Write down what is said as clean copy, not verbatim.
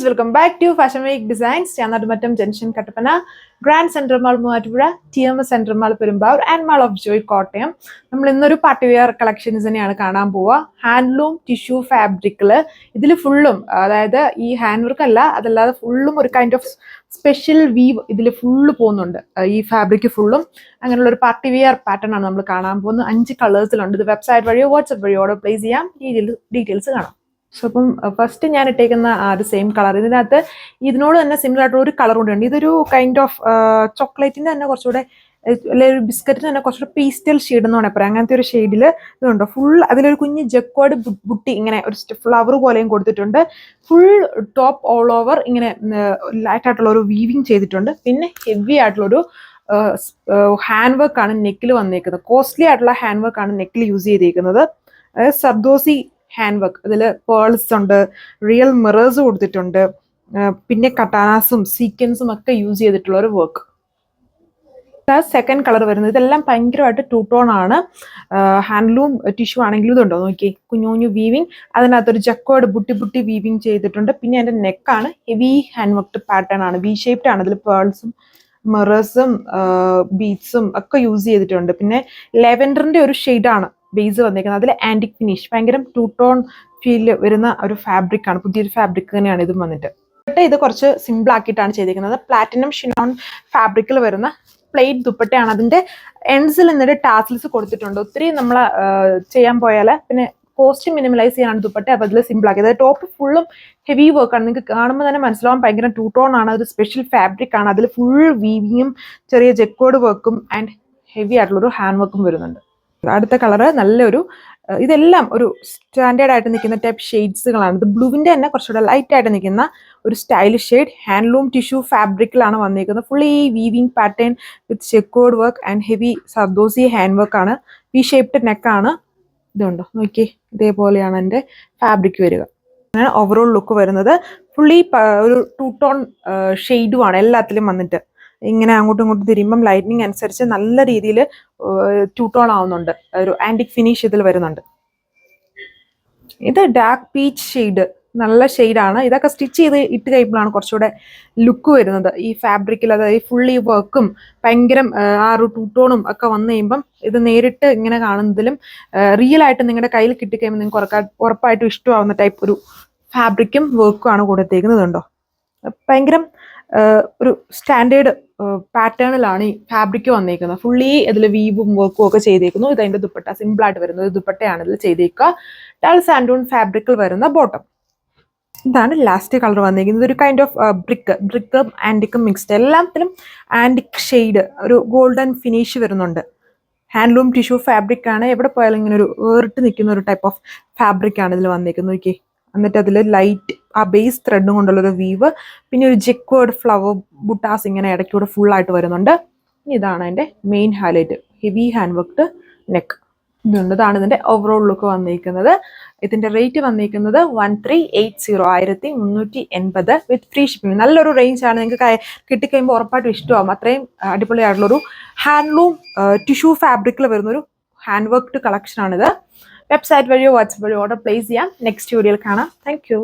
welcome back to Fashion Week Designs. Channadumattam Junction Kattapana, Grand Central Mall Moovattupuzha, TMS Central Mall Perumbavoor and Mall of Joy Kottayam. നമ്മൾ ഇന്നൊരു party wear collections തന്നെയാണ് കാണാൻ പോവുക. Handloom tissue ഫാബ്രിക്കിൽ ഇതിൽ ഫുള്ളും, അതായത് ഈ ഹാൻഡ് വർക്ക് അല്ല, അതല്ലാതെ ഫുള്ളും ഒരു കൈൻഡ് ഓഫ് സ്പെഷ്യൽ വീവ് ഇതിൽ ഫുള്ള് പോകുന്നുണ്ട്. ഈ ഫാബ്രിക് ഫുള്ളും അങ്ങനെയുള്ള ഒരു പാർട്ടി വെയർ പാറ്റേൺ ആണ് നമ്മൾ കാണാൻ പോകുന്നത്. 5 കളേഴ്സിലുണ്ട്. ഇത് വെബ്സൈറ്റ് വഴിയോ വാട്സ്ആപ്പ് വഴിയോ ഓർഡർ പ്ലേസ് ചെയ്യാം. ഡീറ്റെയിൽസ് കാണാം. സോ അപ്പം ഫസ്റ്റ് ഞാൻ ഇട്ടേക്കുന്ന ആ ഒരു സെയിം കളർ, ഇതിനകത്ത് ഇതിനോട് തന്നെ സിമിലർ ആയിട്ടുള്ള ഒരു കളർ കൂടെ ഉണ്ട്. ഇതൊരു കൈൻഡ് ഓഫ് ചോക്ലേറ്റിന്റെ തന്നെ കുറച്ചുകൂടെ, അല്ലെങ്കിൽ ഒരു ബിസ്ക്കറ്റിന് തന്നെ കുറച്ചുകൂടെ പേസ്റ്റൽ ഷെയ്ഡ് എന്ന് വേണമെങ്കിൽ പറയാം. അങ്ങനത്തെ ഒരു ഷെയ്ഡിൽ ഇതുണ്ടോ ഫുൾ. അതിലൊരു കുഞ്ഞ് ജക്വേർഡ് ബുട്ടി ഇങ്ങനെ ഒരു ഫ്ലവർ പോലെയും കൊടുത്തിട്ടുണ്ട്. ഫുൾ ടോപ്പ് ഓൾ ഓവർ ഇങ്ങനെ ലൈറ്റ് ആയിട്ടുള്ള ഒരു വീവിങ് ചെയ്തിട്ടുണ്ട്. പിന്നെ ഹെവി ആയിട്ടുള്ളൊരു ഹാൻഡ് വർക്ക് ആണ് നെക്കിൽ വന്നേക്കുന്നത്. കോസ്റ്റ്ലി ആയിട്ടുള്ള ഹാൻഡ് വർക്ക് ആണ് നെക്കിൽ യൂസ് ചെയ്തിരിക്കുന്നത്. അതായത് സർദോസി ഹാൻഡ് വർക്ക്. അതിൽ പേൾസ് ഉണ്ട്, റിയൽ മിറേഴ്സ് കൊടുത്തിട്ടുണ്ട്, പിന്നെ കട്ടാനാസും സീക്വൻസും ഒക്കെ യൂസ് ചെയ്തിട്ടുള്ള ഒരു വർക്ക്. സെക്കൻഡ് കളർ വരുന്നത് ഇതെല്ലാം ഭയങ്കരമായിട്ട് ടൂ ടോൺ ആണ്. ഹാൻഡ്ലൂം ടിഷ്യൂ ആണെങ്കിലും ഇതുണ്ടോ നോക്കി, കുഞ്ഞു കുഞ്ഞു വീവിങ്, അതിനകത്തൊരു ജക്വേർഡ് ബുട്ടി വീവിങ് ചെയ്തിട്ടുണ്ട്. പിന്നെ അതിൻ്റെ നെക്കാണ് ഹെവി ഹാൻഡ് വർക്ക് പാറ്റേൺ ആണ്, വി ഷേപ്ഡ് ആണ്. അതിൽ പേൾസും മിറേഴ്സും ബീഡ്സും ഒക്കെ യൂസ് ചെയ്തിട്ടുണ്ട്. പിന്നെ ലെവൻഡറിന്റെ ഒരു ഷെയ്ഡാണ് ബേസ് വന്നേക്കുന്നത്. അതിൽ ആന്റിക് ഫിനിഷ്, ഭയങ്കര ടൂ ടോൺ ഫീൽ വരുന്ന ഒരു ഫാബ്രിക് ആണ്. പുതിയൊരു ഫാബ്രിക് തന്നെയാണ് ഇതും വന്നിട്ട്. ഇത് കുറച്ച് സിമ്പിൾ ആക്കിയിട്ടാണ് ചെയ്തിരിക്കുന്നത്. പ്ലാറ്റിനം ഷിനോൺ ഫാബ്രിക്കിൽ വരുന്ന പ്ലെയിറ്റ് ദുപ്പട്ടയാണ്. അതിന്റെ എൻഡ്സിൽ എന്നിട്ട് ടാസിൽസ് കൊടുത്തിട്ടുണ്ട്. ഒത്തിരി നമ്മൾ ചെയ്യാൻ പോയാൽ പിന്നെ കോസ്റ്റ് മിനിമലൈസ് ചെയ്യാനാണ് ദുപ്പട്ട. അപ്പോൾ അതിൽ സിമ്പിൾ ആക്കി. അതായത് ടോപ്പ് ഫുള്ളും ഹെവി വർക്കാണ്. നിങ്ങൾക്ക് കാണുമ്പോൾ തന്നെ മനസ്സിലാവാൻ ഭയങ്കര ടൂ ടോൺ ആണ്. ഒരു സ്പെഷ്യൽ ഫാബ്രിക് ആണ്. അതിൽ ഫുൾ വീവിങ്ങും ചെറിയ ജെക്കോർഡ് വർക്കും ആൻഡ് ഹെവി ആയിട്ടുള്ളൊരു ഹാൻഡ് വർക്കും വരുന്നുണ്ട്. അടുത്ത കളറ് നല്ലൊരു, ഇതെല്ലാം ഒരു സ്റ്റാൻഡേർഡ് ആയിട്ട് നിൽക്കുന്ന ടൈപ്പ് ഷെയ്ഡ്സുകളാണ്. ഇത് ബ്ലൂവിൻ്റെ തന്നെ കുറച്ചുകൂടെ ലൈറ്റ് ആയിട്ട് നിൽക്കുന്ന ഒരു സ്റ്റൈലിഷ് ഷെയ്ഡ്. ഹാൻഡ്ലൂം ടിഷ്യൂ ഫാബ്രിക്കിലാണ് വന്നിരിക്കുന്നത്. Fully weaving pattern with chequered work and heavy zardozi hand work ആണ്. വി ഷേപ്ഡ് നെക്കാണ്. ഇതുണ്ടോ നോക്കി, ഇതേപോലെയാണ് എൻ്റെ ഫാബ്രിക് വരിക. അങ്ങനെ ഓവറോൾ ലുക്ക് വരുന്നത്. ഫുള്ളി ഒരു ടൂ ടോൺ ഷെയ്ഡുമാണ് എല്ലാത്തിലും വന്നിട്ട്. ഇങ്ങനെ അങ്ങോട്ടും ഇങ്ങോട്ടും തിരിയുമ്പം ലൈറ്റ്നിങ് അനുസരിച്ച് നല്ല രീതിയിൽ ടൂ ടോൺ ആവുന്നുണ്ട്. ഒരു ആന്റിക് ഫിനിഷ് ഇതിൽ വരുന്നുണ്ട്. ഇത് ഡാർക്ക് പീച്ച് ഷെയ്ഡ്, നല്ല ഷെയ്ഡാണ്. ഇതൊക്കെ സ്റ്റിച്ച് ചെയ്ത് ഇട്ട് കഴിയുമ്പോഴാണ് കുറച്ചുകൂടെ ലുക്ക് വരുന്നത് ഈ ഫാബ്രിക്കിൽ. അതായത് ഫുള്ളി വർക്കും ഭയങ്കര ആ ഒരു ടൂ ടോണും ഒക്കെ വന്നു കഴിയുമ്പം ഇത് നേരിട്ട് ഇങ്ങനെ കാണുന്നതിലും റിയൽ ആയിട്ട് നിങ്ങളുടെ കയ്യിൽ കിട്ടിക്കഴിയുമ്പോൾ നിങ്ങൾക്ക് ഉറപ്പായിട്ടും ഇഷ്ടമാവുന്ന ടൈപ്പ് ഒരു ഫാബ്രിക്കും വർക്കും ആണ് കൊടുത്തേക്കുന്നതുണ്ടോ. ഭയങ്കര ഒരു സ്റ്റാൻഡേർഡ് പാറ്റേണിലാണ് ഈ ഫാബ്രിക് വന്നേക്കുന്നത്. ഫുള്ളി ഇതിൽ വീവും വർക്കും ഒക്കെ ചെയ്തേക്കുന്നു. ഇത് അതിൻ്റെ ദുപ്പട്ട സിമ്പിളായിട്ട് വരുന്നത് ദുപ്പട്ടയാണ് ഇതിൽ ചെയ്തേക്കുക. ഡൾ സാൻഡൂൺ ഫാബ്രിക്കിൽ വരുന്ന ബോട്ടം. ഇതാണ് ലാസ്റ്റ് കളർ വന്നിരിക്കുന്നത്. ഒരു കൈൻഡ് ഓഫ് ബ്രിക്കും ആൻറ്റിക്കും മിക്സ്ഡ്. എല്ലാത്തിലും ആൻറ്റിക് ഷെയ്ഡ്, ഒരു ഗോൾഡൻ ഫിനിഷ് വരുന്നുണ്ട്. ഹാൻഡ്ലൂം ടിഷ്യൂ ഫാബ്രിക് ആണ്. എവിടെ പോയാലും ഇങ്ങനെ ഒരു വേറിട്ട് നിൽക്കുന്ന ഒരു ടൈപ്പ് ഓഫ് ഫാബ്രിക് ആണ് ഇതിൽ വന്നിരിക്കുന്നത്. നോക്കി, എന്നിട്ട് അതിൽ ലൈറ്റ് ആ ബേസ് ത്രെഡും കൊണ്ടുള്ളൊരു വീവ്, പിന്നെ ഒരു ജെക്വേർഡ് ഫ്ലവർ ബുട്ടാസ് ഇങ്ങനെ ഇടയ്ക്കൂടെ ഫുള്ളായിട്ട് വരുന്നുണ്ട്. ഇതാണ് എൻ്റെ main highlight, heavy hand worked neck. ഇതുണ്ട്. ഇതാണ് ഇതിൻ്റെ ഓവറോൾ ലുക്ക് വന്നിരിക്കുന്നത്. ഇതിൻ്റെ റേറ്റ് വന്നിരിക്കുന്നത് 1380, 1380 വിത്ത് ഫ്രീ ഷിപ്പിംഗ്. നല്ലൊരു റേഞ്ചാണ്. നിങ്ങൾക്ക് കിട്ടിക്കഴിയുമ്പോൾ ഉറപ്പായിട്ടും ഇഷ്ടമാകും. അത്രയും അടിപൊളിയായിട്ടുള്ളൊരു ഹാൻഡ്ലൂം ടിഷ്യൂ ഫാബ്രിക്കിൽ വരുന്നൊരു ഹാൻഡ് വർക്ക്ഡ് കളക്ഷനാണിത്. വെബ്സൈറ്റ് വഴിയോ വാട്സ്ആപ്പ് വഴിയോ ഓർഡർ പ്ലേസ് ചെയ്യാം. നെക്സ്റ്റ് വീഡിയോയിൽ കാണാം. Thank you.